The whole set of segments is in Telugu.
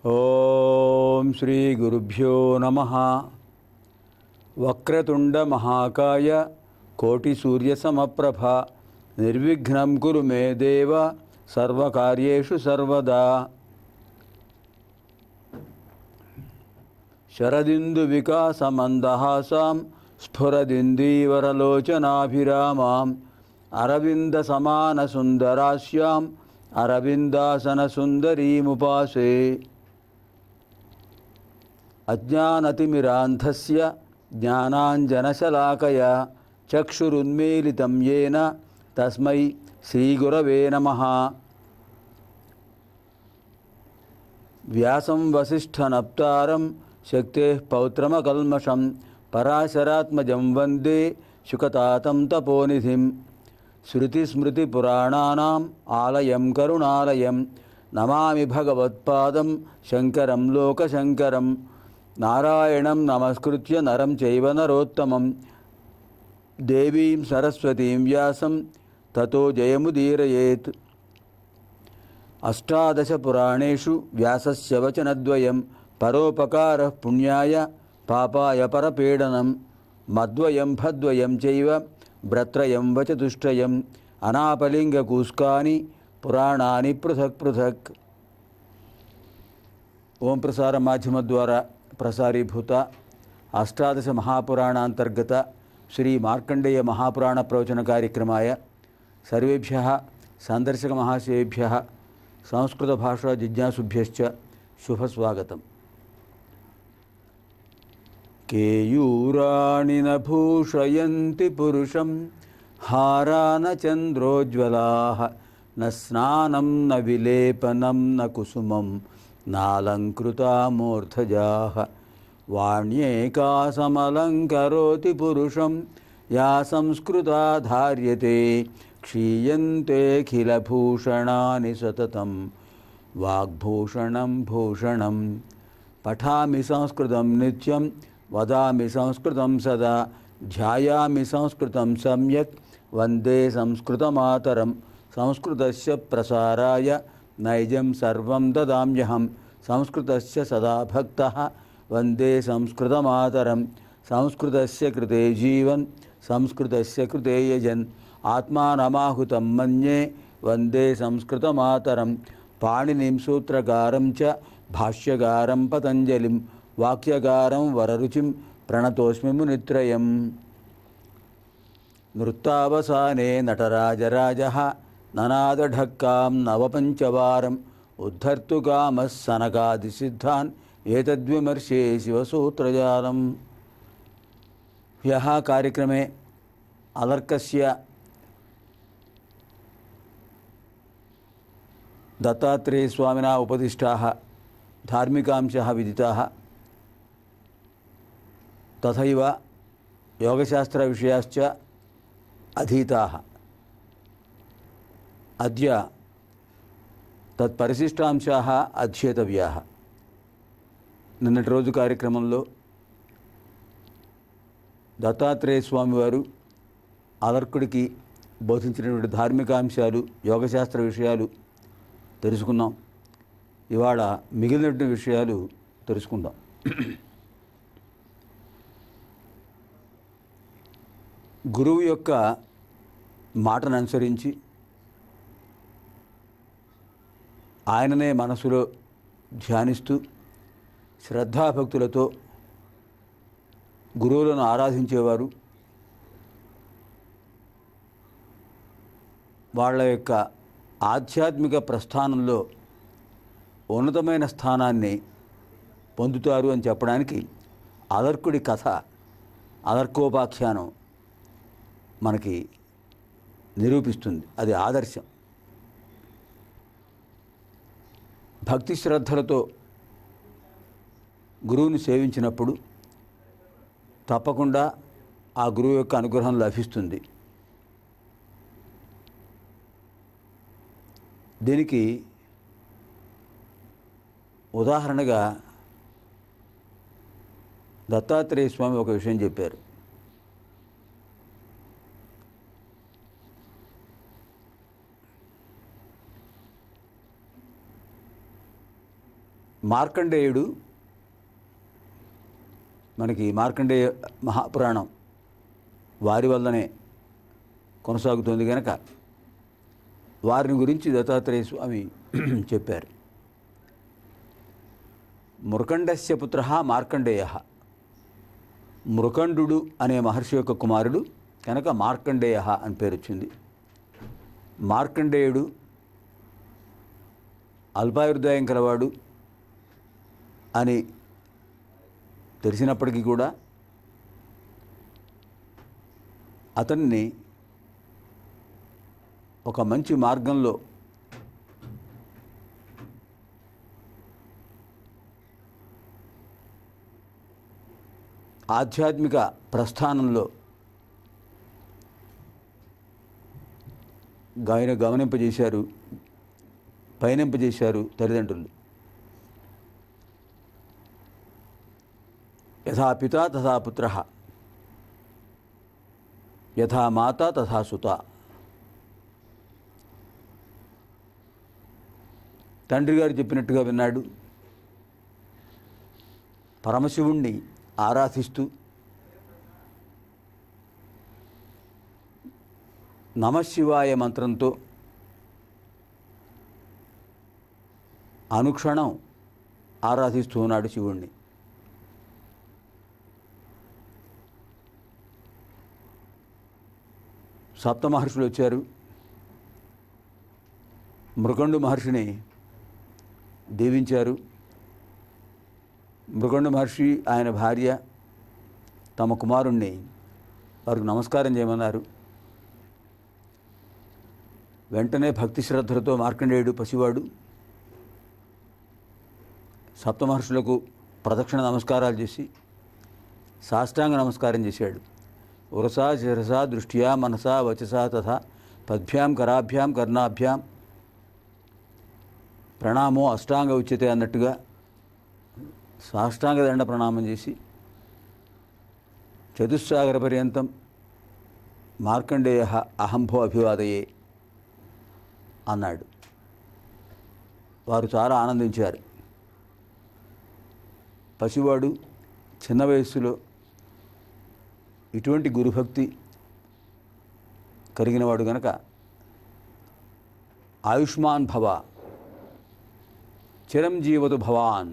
ఓం శ్రీ గురుభ్యో నమః. వక్రతుండ మహాకాయ కోటి సూర్య సమప్రభ నిర్విఘ్నం కురు మే దేవ సర్వకార్యేషు సర్వదా. శరదిందు వికాసమందహాసాం స్ఫురదిందీవరలోచనాభిరామాం అరవింద సమాన సుందరాస్యాం అరవిందాసన సుందరీముపాసే. అజ్ఞానతిమిరాంధస్య జ్ఞానాంజనశలాకయా చక్షురున్మీలితం యేన తస్మై శ్రీగురవే నమః. వ్యాసం వసిష్ఠనప్తారం శక్తేః పౌత్రమకల్మషం పరాశరాత్మజం వందే శుకతాతం తపోనిధిం. శృతిస్మృతిపురాణానాం ఆలయం కరుణాలయం నమామి భగవత్పాదం శంకరం లోకశంకరం. నారాయణం నమస్కృత్య నరం చైవ నరోత్తమం దేవీం సరస్వతీం వ్యాసం తతో జయముదీరయేత్. అష్టాదశ పురాణేషు వ్యాసస్య వచనద్వయం పరోపకారః పుణ్యాయ పాపాయ పరపీడనం. మద్వయం భద్వయం చైవ భ్రత్రయం వచతుష్టయం అనాపలింగకూస్కాని పురాణాని పృథక్ పృథక్. ఓం ప్రసార మాధ్యమ ద్వారా ప్రసారీభూత అష్టాదశ మహాపురాణాంతర్గత శ్రీ మార్కండేయ మహాపురాణ ప్రవచన కార్యక్రమాయ సర్వేభ్యః సందర్శక మహాశయేభ్యః సంస్కృత భాషా జిజ్ఞాసుభ్యశ్చ శుభస్వాగతం. కేయూరాణి న భూషయంతి పురుషం హారా న చంద్రోజ్వలాః న స్నానం న విలేపనం న కుసుమం నాలంకృతా మూర్ధజాః. వాణ్యేకా సమలంకరోతి పురుషం యా సంస్కృతా ధార్యతే క్షీయంతేఖిలభూషణాని సతతం వాగ్భూషణం భూషణం. పఠామి సంస్కృతం నిత్యం వదామి సంస్కృతం సదా ధ్యాయామి సంస్కృతం సమ్యక్ వందే సంస్కృతమాతరం. సంస్కృతస్య ప్రసారాయ నైజం సర్వం దదామ్యహం సంస్కృతస్య సదా భక్తః వందే సంస్కృతమాతరం. సంస్కృతస్య కృతే జీవన్ సంస్కృతస్య కృతే యజన్ ఆత్మానమాహుతం మన్యే వందే సంస్కృతమాతరం. పాణినిం సూత్రకారం చ భాష్యకారం పతంజలిం వాక్యకారం వరరుచిం ప్రణతోస్మి మునిత్రయం. నృత్తావసానే నటరాజరాజః ననాదఢక్కాం నవపంచవారం ఉద్ధర్తుకామः సనకాదిసిద్ధాన్ ఏతద్విమర్శే శివసూత్రజాలం. హ్యః కార్యక్రమే అలర్కస్య దత్తాత్రేయస్వామినా ఉపదిష్టాः ధార్మికాంశాः విదితాः తథైవ యోగశాస్త్రవిషయాశ్చ అధీతాः. అద్య తత్పరిశిష్టాంశాः అధ్యేతవ్యాः. నిన్నటి రోజు కార్యక్రమంలో దత్తాత్రేయ స్వామి వారు అలర్కుడికి బోధించినటువంటి ధార్మికాంశాలు యోగశాస్త్ర విషయాలు తెలుసుకున్నాం. ఇవాళ మిగిలినటువంటి విషయాలు తెలుసుకుందాం. గురువు యొక్క మాటను అనుసరించి ఆయననే మనసులో ధ్యానిస్తూ శ్రద్ధాభక్తులతో గురువులను ఆరాధించేవారు వాళ్ళ యొక్క ఆధ్యాత్మిక ప్రస్థానంలో ఉన్నతమైన స్థానాన్ని పొందుతారు అని చెప్పడానికి అలర్కుడి కథ, అలర్కోపాఖ్యానం మనకి నిరూపిస్తుంది. అది ఆదర్శం. భక్తి శ్రద్ధలతో గురువుని సేవించినప్పుడు తప్పకుండా ఆ గురువు యొక్క అనుగ్రహం లభిస్తుంది. దీనికి ఉదాహరణగా దత్తాత్రేయ స్వామి ఒక విషయం చెప్పారు. మార్కండేయుడు, మనకి మార్కండేయ మహాపురాణం వారి వల్లనే కొనసాగుతుంది కనుక వారిని గురించి దత్తాత్రేయ స్వామి చెప్పారు. మృకండస్య పుత్ర మార్కండేయ, మృకండు అనే మహర్షి యొక్క కుమారుడు కనుక మార్కండేయ అని పేరు వచ్చింది. మార్కండేయుడు అల్పాయుర్దాయం కలవాడు అని తెలిసినప్పటికీ కూడా అతన్ని ఒక మంచి మార్గంలో ఆధ్యాత్మిక ప్రస్థానంలో ఆయన గమనింపజేశారు, పయనింపజేశారు తల్లిదండ్రులు. యథా పితా తథా పుత్రః, యథా మాతా తథా సుతా. తండ్రి గారు చెప్పినట్టుగా విన్నాడు. పరమశివుణ్ణి ఆరాధిస్తూ నమశివాయ మంత్రంతో అనుక్షణం ఆరాధిస్తూ ఉన్నాడు శివుణ్ణి. సప్తమహర్షులు వచ్చారు. మృకండు మహర్షిని దీవించారు. మృకండు మహర్షి ఆయన భార్య తమ కుమారుణ్ణి వారికి నమస్కారం చేయమన్నారు. వెంటనే భక్తి శ్రద్ధలతో మార్కండేయుడు పసివాడు సప్తమహర్షులకు ప్రదక్షిణ నమస్కారాలు చేసి సాష్టాంగ నమస్కారం చేశాడు. ఉరసా శిరసా దృష్ట్యా మనసా వచసా తథా పద్భ్యాం కరాభ్యాం కర్ణాభ్యాం ప్రణామో అష్టాంగ ఉచ్యతే అన్నట్టుగా సాష్టాంగ దండ ప్రణామం చేసి చతుస్సాగర పర్యంతం మార్కండేయ అహంభో అభివాదయే అన్నాడు. వారు చాలా ఆనందించారు. పసివాడు చిన్న వయస్సులో ఇటువంటి గురుభక్తి కలిగినవాడు గనక ఆయుష్మాన్ భవ చిరంజీవతు భవాన్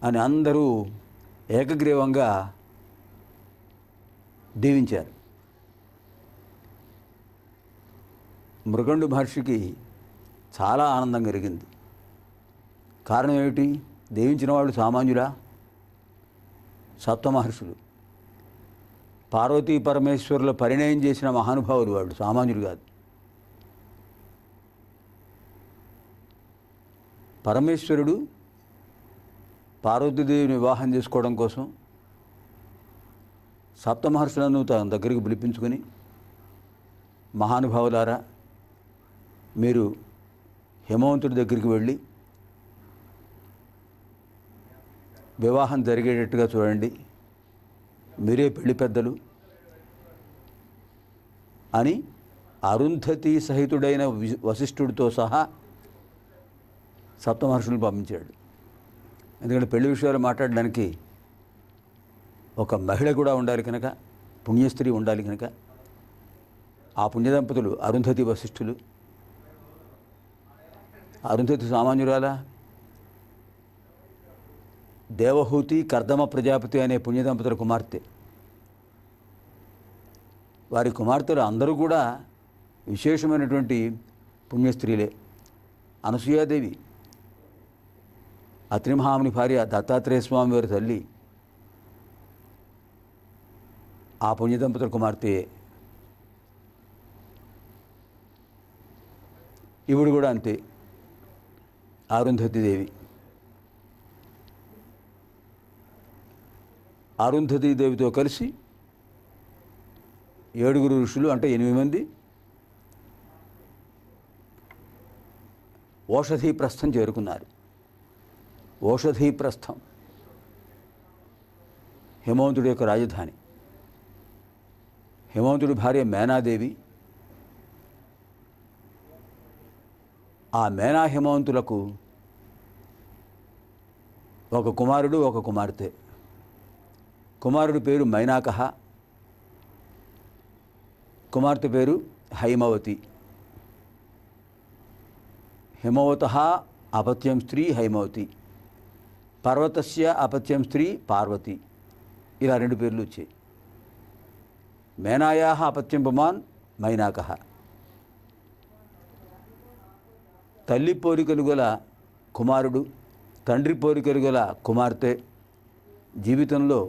అని అందరూ ఏకగ్రీవంగా దీవించారు. మృకండు మహర్షికి చాలా ఆనందం కలిగింది. కారణం ఏమిటి? దీవించిన వాళ్ళు సామాన్యులా? సప్తమహర్షులు, పార్వతీ పరమేశ్వరుల పరిణయం చేసిన మహానుభావులు వాళ్ళు, సామాన్యులు కాదు. పరమేశ్వరుడు పార్వతీదేవిని వివాహం చేసుకోవడం కోసం సప్తమహర్షులను తన దగ్గరికి పిలిపించుకొని, మహానుభావులారా, మీరు హిమవంతుడి దగ్గరికి వెళ్ళి వివాహం జరిగేటట్టుగా చూడండి, మీరే పెళ్లి పెద్దలు అని అరుంధతి సహితుడైన వశిష్ఠుడితో సహా సప్తమహర్షులను పంపించాడు. ఎందుకంటే పెళ్లి విషయాలు మాట్లాడడానికి ఒక మహిళ కూడా ఉండాలి కనుక, పుణ్యస్త్రీ ఉండాలి కనుక, ఆ పుణ్యదంపతులు అరుంధతి వశిష్ఠులు. అరుంధతి సామాన్యురాలా? దేవహూతి కర్దమ ప్రజాపతి అనే పుణ్యదంపతుల కుమార్తె. వారి కుమార్తెలు అందరూ కూడా విశేషమైనటువంటి పుణ్యస్త్రీలే. అనసూయాదేవి అత్రి మహాముని భార్య దత్తాత్రేయ స్వామి వారి తల్లి ఆ పుణ్యదంపతుల కుమార్తె. ఇవిడు కూడా అంతే, అరుంధతీదేవి. అరుంధతీదేవితో కలిసి 7 ఋషులు, అంటే 8 మంది ఓషధీప్రస్థం చేరుకున్నారు. ఓషధీప్రస్థం హిమవంతుడి యొక్క రాజధాని. హిమవంతుడి భార్య మేనాదేవి. ఆ మేనా హిమవంతులకు ఒక కుమారుడు, ఒక కుమార్తె. కుమారుడి పేరు మైనాక, కుమార్తె పేరు హైమవతి. హిమవత అపత్యం స్త్రీ హైమవతి, పర్వతస్య అపత్యం స్త్రీ పార్వతి. ఇలా 2 పేర్లు వచ్చాయి. మేనాయా అపత్యం పుమాన్ మైనాక. తల్లి పోలికలు గల కుమారుడు, తండ్రి పోలికలు గల కుమార్తె జీవితంలో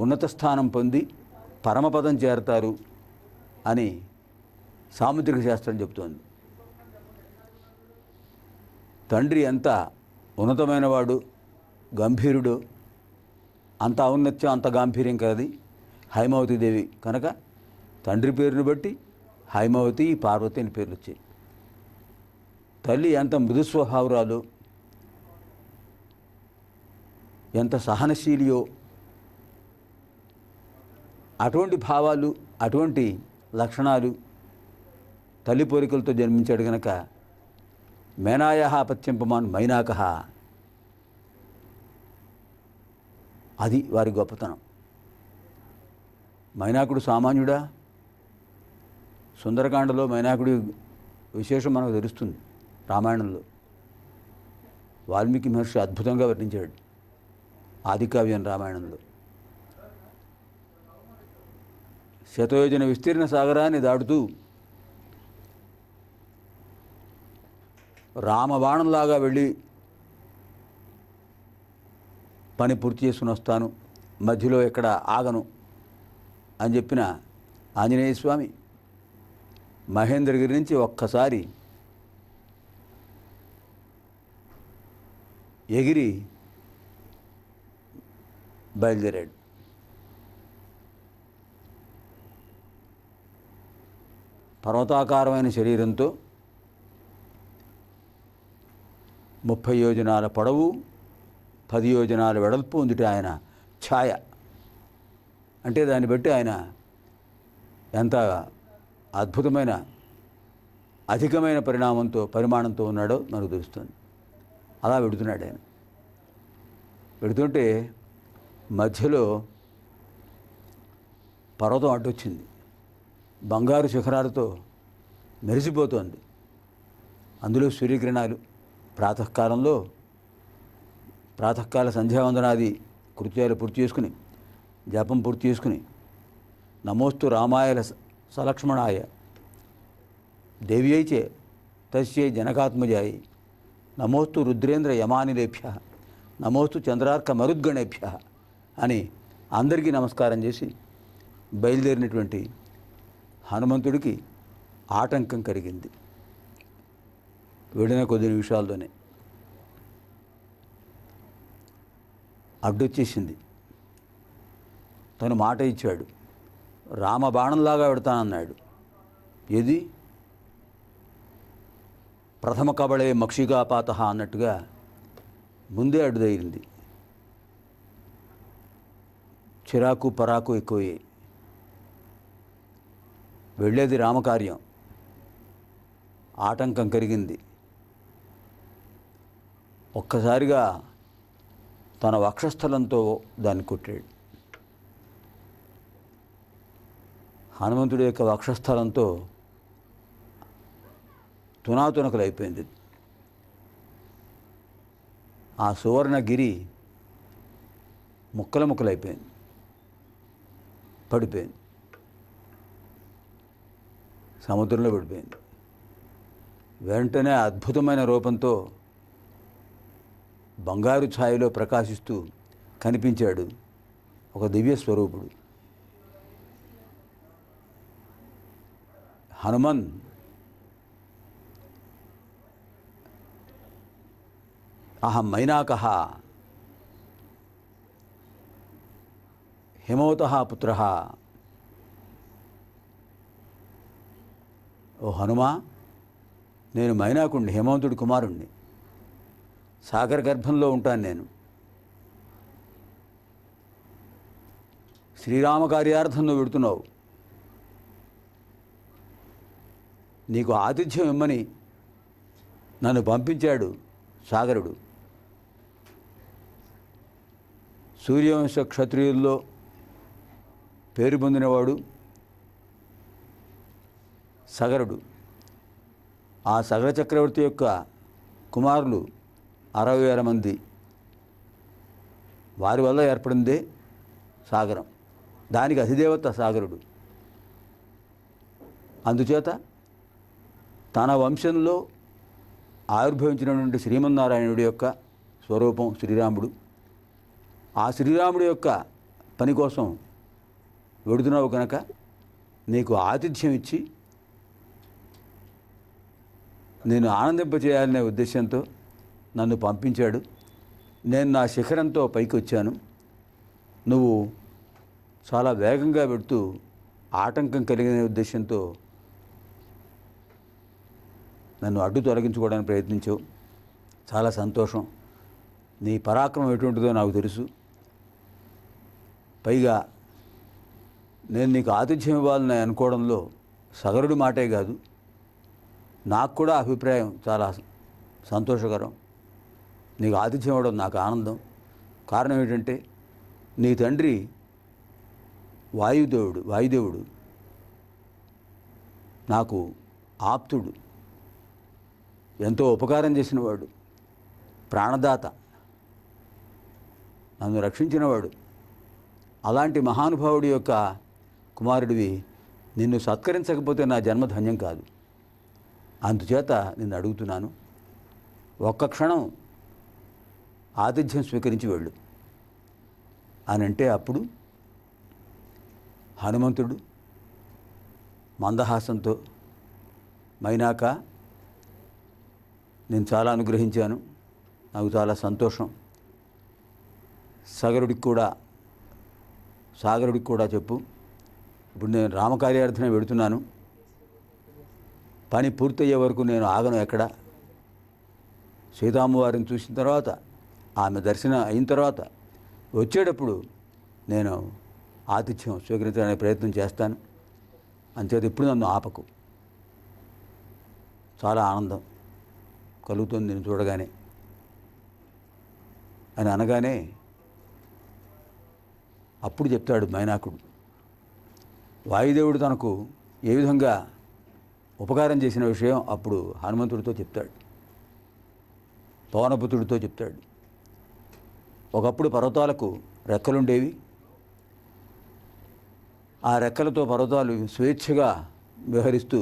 ఉన్నత స్థానం పొంది పరమపదం చేరతారు అని సాముద్రిక శాస్త్రం చెబుతోంది. తండ్రి ఎంత ఉన్నతమైన వాడు, గంభీరుడు, అంత ఔన్నత్యం, అంత గాంభీర్యం కలది హైమవతి దేవి కనుక తండ్రి పేరును బట్టి హైమవతి, పార్వతి అని పేర్లు వచ్చాయి. తల్లి ఎంత మృదుస్వభావురాలు, ఎంత సహనశీలియో, అటువంటి భావాలు, అటువంటి లక్షణాలు తల్లి పోలికలతో జన్మించాడు కనుక మేనాయ అపత్యం పుమాన్ మైనాక. అది వారి గొప్పతనం. మైనాకుడు సామాన్యుడా? సుందరకాండలో మైనాకుడి విశేషం మనకు తెలుస్తుంది. రామాయణంలో వాల్మీకి మహర్షి అద్భుతంగా వర్ణించాడు ఆదికావ్యం రామాయణంలో. శతయోజన విస్తీర్ణ సాగరాన్ని దాటుతూ రామబాణంలాగా వెళ్ళి పని పూర్తి చేసుకుని వస్తాను, మధ్యలో ఎక్కడ ఆగను అని చెప్పిన ఆంజనేయ స్వామి మహేంద్రగిరి నుంచి ఒక్కసారి ఎగిరి బయలుదేరాడు. పర్వతాకారమైన శరీరంతో 30 యోజనాల పొడవు, 10 యోజనాల వెడల్పు ఉందిట ఆయన ఛాయ. అంటే దాన్ని బట్టి ఆయన ఎంత అద్భుతమైన అధికమైన పరిమాణంతో ఉన్నాడో మనకు తెలుస్తుంది. అలా వెడుతున్నాడు ఆయన. వెడుతుంటే మధ్యలో పర్వతం అడ్డొచ్చింది, బంగారు శిఖరాలతో మెరిసిపోతోంది. అందులో సూర్యకిరణాలు. ప్రాతకాల సంధ్యావందనాది కృత్యాలు పూర్తి చేసుకుని, జపం పూర్తి చేసుకుని, నమోస్తు రామాయ సలక్ష్మణాయ దేవ్యైచే తస్యై జనకాత్మజాయ నమోస్తు రుద్రేంద్ర యమానిలేభ్య నమోస్తు చంద్రార్క మరుద్గణేభ్య అని అందరికీ నమస్కారం చేసి బయలుదేరినటువంటి హనుమంతుడికి ఆటంకం కలిగింది. వెళ్ళిన కొద్ది నిమిషాల్లోనే అడ్డొచ్చేసింది. తను మాట ఇచ్చాడు, రామబాణంలాగా పెడతానన్నాడు. ఏది ప్రథమ కబళే మక్షికాపాత అన్నట్టుగా ముందే అడ్డుదైంది. చిరాకు పరాకు ఎక్కువయ్యాయి. వెళ్ళేది రామకార్యం, ఆటంకం కలిగింది. ఒక్కసారిగా తన వక్షస్థలంతో దాన్ని కొట్టాడు. హనుమంతుడి యొక్క వక్షస్థలంతో తునాతునకలైపోయింది. ఆ సువర్ణగిరి ముక్కలైపోయింది, పడిపోయింది, సముద్రంలో పడిపోయింది. వెంటనే అద్భుతమైన రూపంతో బంగారు ఛాయలో ప్రకాశిస్తూ కనిపించాడు ఒక దివ్య స్వరూపుడు. హనుమన్ అహం మైనాకః హిమవతః పుత్రః. ఓ హనుమా, నేను మైనాకుణ్ణి, హిమవంతుడి కుమారుణ్ణి. సాగర గర్భంలో ఉంటాను నేను. శ్రీరామ కార్యార్థం నువ్వు పెడుతున్నావు. నీకు ఆతిథ్యం ఇమ్మని నన్ను పంపించాడు సాగరుడు. సూర్యవంశ క్షత్రియుల్లో పేరు పొందినవాడు సగరుడు. ఆ సగర చక్రవర్తి యొక్క కుమారులు 60,000 మంది. వారి వల్ల ఏర్పడిందే సాగరం. దానికి అధిదేవత సాగరుడు. అందుచేత తన వంశంలో ఆవిర్భవించినటువంటి శ్రీమన్నారాయణుడి యొక్క స్వరూపం శ్రీరాముడు. ఆ శ్రీరాముడి యొక్క పని కోసం వెడుతున్నావు కనుక నీకు ఆతిథ్యం ఇచ్చి నేను ఆనందింపచేయాలనే ఉద్దేశంతో నన్ను పంపించాడు. నేను నా శిఖరంతో పైకి వచ్చాను. నువ్వు చాలా వేగంగా పెడుతూ ఆటంకం కలిగిన ఉద్దేశంతో నన్ను అడ్డు తొలగించుకోవడానికి ప్రయత్నించావు. చాలా సంతోషం. నీ పరాక్రమం ఎటువంటిదో నాకు తెలుసు. పైగా నేను నీకు ఆతిథ్యం ఇవ్వాలని అనుకోవడంలో సగరుడి మాటే కాదు, నాకు కూడా అభిప్రాయం చాలా సంతోషకరం. నీకు ఆతిథ్యం ఇవ్వడం నాకు ఆనందం. కారణం ఏంటంటే నీ తండ్రి వాయుదేవుడు నాకు ఆప్తుడు, ఎంతో ఉపకారం చేసినవాడు, ప్రాణదాత, నన్ను రక్షించినవాడు. అలాంటి మహానుభావుడి యొక్క కుమారుడివి నిన్ను సత్కరించకపోతే నా జన్మ ధన్యం కాదు. అందుచేత నిన్ను అడుగుతున్నాను, ఒక్క క్షణం ఆతిథ్యం స్వీకరించి వెళ్ళు అని అంటే అప్పుడు హనుమంతుడు మందహాసంతో, మైనాక నేను చాలా అనుగ్రహించాను, నాకు చాలా సంతోషం. సాగరుడికి కూడా చెప్పు, ఇప్పుడు నేను రామకార్యార్థనే వెడుతున్నాను. పని పూర్తయ్యే వరకు నేను ఆగను ఎక్కడ. సీతామ్మవారిని చూసిన తర్వాత, ఆమె దర్శనం అయిన తర్వాత వచ్చేటప్పుడు నేను ఆతిథ్యం స్వీకరించడానికి ప్రయత్నం చేస్తాను. అంచేత ఇప్పుడు నన్ను ఆపకు. చాలా ఆనందం కలుగుతుంది నేను చూడగానే అని అనగానే అప్పుడు చెప్తాడు మైనాకుడు, వాయుదేవుడు తనకు ఏ విధంగా ఉపకారం చేసిన విషయం అప్పుడు హనుమంతుడితో చెప్తాడు, పవనపుత్రుడితో చెప్తాడు. ఒకప్పుడు పర్వతాలకు రెక్కలుండేవి. ఆ రెక్కలతో పర్వతాలు స్వేచ్ఛగా విహరిస్తూ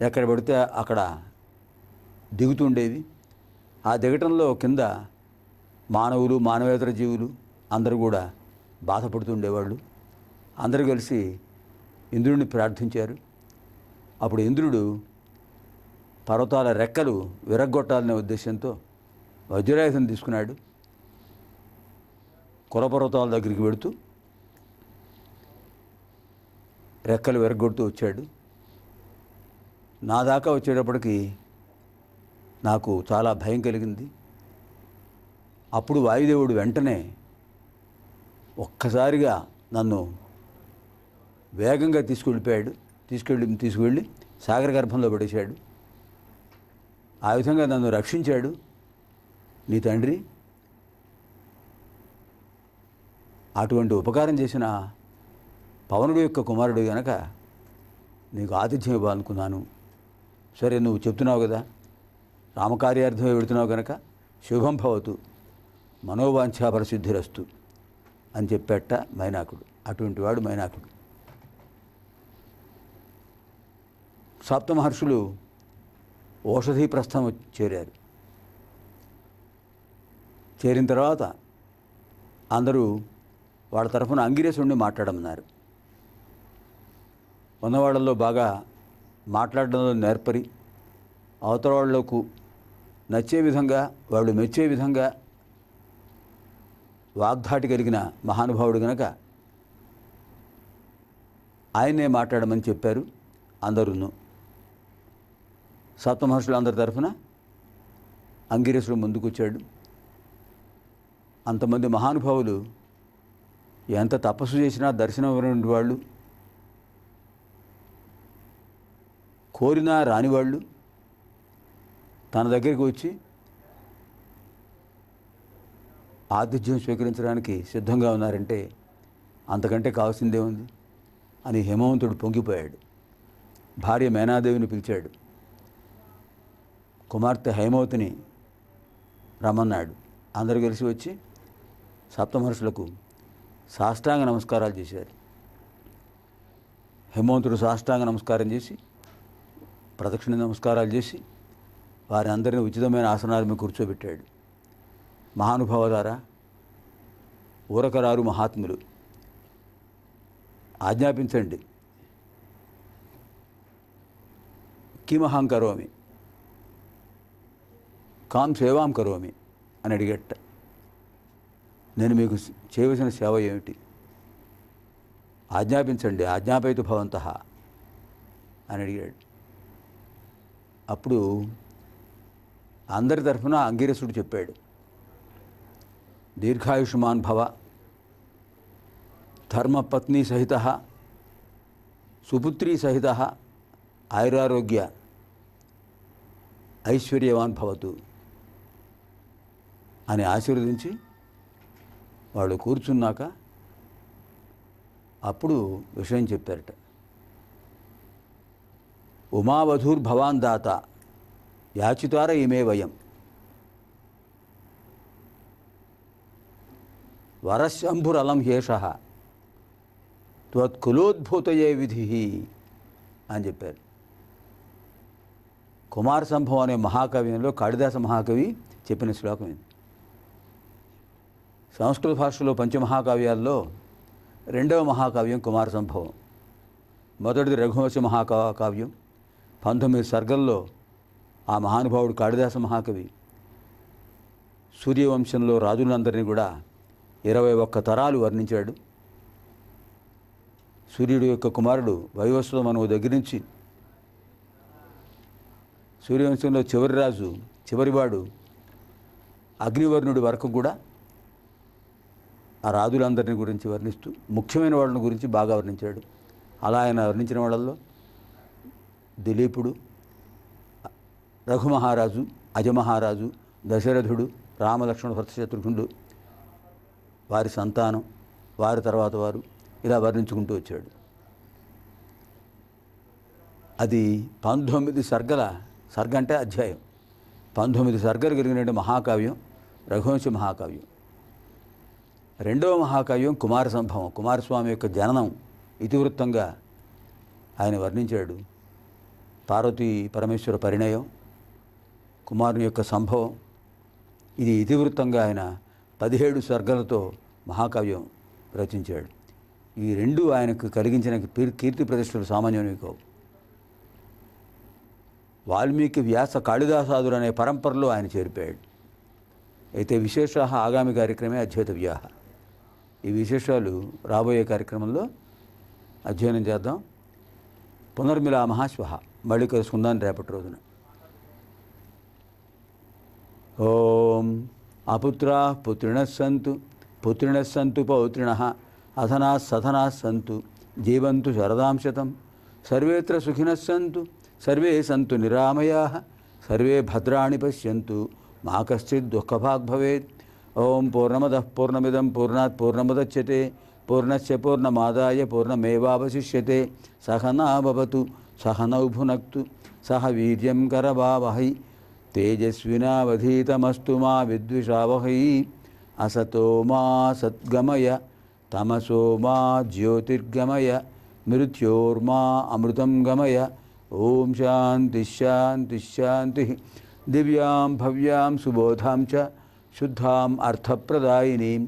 ఎక్కడ పడితే అక్కడ దిగుతుండేవి. ఆ దిగటంలో కింద మానవులు, మానవేతర జీవులు అందరూ కూడా బాధపడుతుండేవాళ్ళు. అందరూ కలిసి ఇంద్రుడిని ప్రార్థించారు. అప్పుడు ఇంద్రుడు పర్వతాల రెక్కలు విరగ్గొట్టాలనే ఉద్దేశంతో వజ్రాయుధం తీసుకున్నాడు. కులపర్వతాల దగ్గరికి వెడుతూ రెక్కలు విరగ్గొడుతూ వచ్చాడు. నా దాకా వచ్చేటప్పటికి నాకు చాలా భయం కలిగింది. అప్పుడు వాయుదేవుడు వెంటనే ఒక్కసారిగా నన్ను వేగంగా తీసుకువెళ్ళి సాగర గర్భంలో పడేశాడు. ఆ విధంగా నన్ను రక్షించాడు నీ తండ్రి. అటువంటి ఉపకారం చేసిన పవనుడు యొక్క కుమారుడు గనక నీకు ఆతిథ్యం ఇవ్వాలనుకున్నాను. సరే, నువ్వు చెప్తున్నావు కదా, రామకార్యార్థమే వెళుతున్నావు కనుక శుభం భవతు, మనోవాంఛా పరిశుద్ధిరస్తు అని చెప్పేట మైనాకుడు. అటువంటి వాడు మైనాకుడు. సప్తమహర్షులు ఓషధీ ప్రస్థం చేరారు. చేరిన తర్వాత అందరూ వాళ్ళ తరఫున అంగిరసుడిని మాట్లాడమన్నారు. ఉన్నవాళ్ళల్లో బాగా మాట్లాడడంలో నేర్పరి, అవతల వాళ్లకు నచ్చే విధంగా, వాళ్ళు మెచ్చే విధంగా వాగ్ధాటి కలిగిన మహానుభావుడు కనుక ఆయనే మాట్లాడమని చెప్పారు అందరూను. సప్తమహర్షులు అందరి తరఫున అంగిరసుడు ముందుకొచ్చాడు. అంతమంది మహానుభావులు ఎంత తపస్సు చేసినా దర్శనం ఇవ్వని వాళ్ళు, కోరినా రానివాళ్ళు తన దగ్గరికి వచ్చి ఆతిథ్యం స్వీకరించడానికి సిద్ధంగా ఉన్నారంటే అంతకంటే కావాల్సిందే ఉంది అని హేమవంతుడు పొంగిపోయాడు. భార్య మేనాదేవిని పిలిచాడు. కుమార్తె హైమవతిని రమ్మన్నాడు. అందరూ కలిసి వచ్చి సప్తమహర్షులకు సాష్టాంగ నమస్కారాలు చేశారు. హేమవంతుడు సాష్టాంగ నమస్కారం చేసి ప్రదక్షిణ నమస్కారాలు చేసి వారి అందరినీ ఉచితమైన ఆసనాల మీద కూర్చోబెట్టాడు. మహానుభావులారా, ఊరకరారు మహాత్ములు, ఆజ్ఞాపించండి. కిమహం కరోమి, కాం సేవాం కరోమి అని అడిగట్ట. నేను మీకు చేయవలసిన సేవ ఏమిటి? ఆజ్ఞాపించండి, ఆజ్ఞాపయితు భవంతః అని అడిగాడు. అప్పుడు అందరి తరఫున అంగీరసుడు చెప్పాడు, దీర్ఘాయుష్మాన్ భవ, ధర్మపత్ని సహిత, సుపుత్రీ సహిత, ఆయురారోగ్య ఐశ్వర్యవాన్ భవతు అని ఆశీర్వదించి వాళ్ళు కూర్చున్నాక అప్పుడు విషయం చెప్పారట. ఉమావధూర్భవాన్ దాత యాచితార ఇమే వయం, వరశంభురలం హేషః త్వత్కులోద్భూతయే విధి అని చెప్పారు. కుమార సంభవం అనే మహాకావ్యంలో కాళిదాస మహాకవి చెప్పిన శ్లోకం ఇది. సంస్కృత భాషలో పంచమహాకావ్యాల్లో రెండవ మహాకావ్యం కుమార సంభవం. మొదటిది రఘువంశ మహాకావ్యం. 19 సర్గల్లో ఆ మహానుభావుడు కాళిదాస మహాకవి సూర్యవంశంలో రాజులందరినీ కూడా 21 తరాలు వర్ణించాడు. సూర్యుడు యొక్క కుమారుడు వైవస్వత మనువు దగ్గర నుంచి సూర్యవంశంలో చివరి రాజు, చివరివాడు అగ్నివర్ణుడి వరకు కూడా ఆ రాజులందరినీ గురించి వర్ణిస్తూ ముఖ్యమైన వాళ్ళని గురించి బాగా వర్ణించాడు. అలా ఆయన వర్ణించిన వాళ్ళల్లో దిలీపుడు, రఘుమహారాజు, అజమహారాజు, దశరథుడు, రామలక్ష్మణ భరతశత్రుఘ్నుడు, వారి సంతానం, వారి తర్వాత వారు, ఇలా వర్ణించుకుంటూ వచ్చాడు. అది 19 సర్గల, సర్గ అంటే అధ్యాయం, 19 సర్గలు కలిగిన మహాకావ్యం రఘువంశ మహాకావ్యం. రెండవ మహాకావ్యం కుమార సంభవం. కుమారస్వామి యొక్క జననం ఇతివృత్తంగా ఆయన వర్ణించాడు. పార్వతీ పరమేశ్వర పరిణయం, కుమారుని యొక్క సంభవం, ఇది ఇతివృత్తంగా ఆయన 17 సర్గలతో మహాకావ్యం రచించాడు. ఈ రెండు ఆయనకు కలిగించిన కీర్తి ప్రతిష్టలు సామాన్యమే కావు. వాల్మీకి, వ్యాస, కాళిదాసాదులు అనే పరంపరలో ఆయన చేరిపోయాడు. అయితే విశేషాః ఆగామి కార్యక్రమే అధ్యేతవ్యాః. ఈ విశేషాలు రాబోయే కార్యక్రమంలో అధ్యయనం చేద్దాం. పునర్మిలామః శ్వః. మళ్ళీ కలుసుకుందాం రేపటి రోజున. ఓం అపుత్రాః పుత్రిణః సంతు, పుత్రిణః సంతు పౌత్రిణః, అధనాः సధనాः సంతు, జీవంతు శరదాం శతం, సర్వేత్ర సుఖినః సంతు, సర్వే సంతు నిరామయాః, సర్వే భద్రాణి పశ్యంతు, మా కశ్చిత్ దుఃఖభాగ్ భవేత్. ఓం పూర్ణమదః పూర్ణమిదం పూర్ణాత్ పూర్ణముదచ్యతే పూర్ణస్య పూర్ణమాదాయ పూర్ణమేవావశిష్యతే. సహనా భవతు సహనౌ భునక్తు సహ వీర్యం కరవావహై తేజస్వినావధీతమస్తు మా విద్విషావహై. అసతో మా సద్గమయ తమసో మా జ్యోతిర్గమయ మృత్యోర్మా అమృతం గమయ. ఓం శాంతి శాంతి శాంతి. దివ్యాం భవ్యాం సుబోధాం చ శుద్ధాం అర్థప్రదాయినీం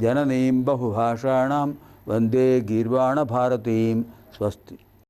జననీం బహుభాషాణాం వందే గీర్వాణ భారతీం. స్వస్తి.